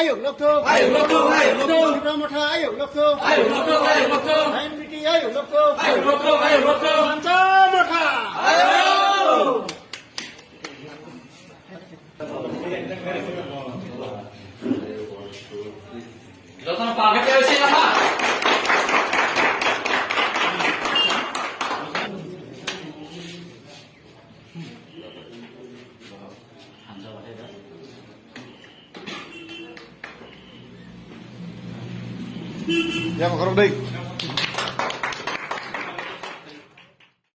Ayo lokto, ayo lokto, ayo lokto. Matra ayo lokto, ayo lokto, ayo lokto. NBT ayo lokto, ayo lokto, ayo lokto. Matra. Ayo. যখন পাকে পেয়েছি না Ya, makaroon day.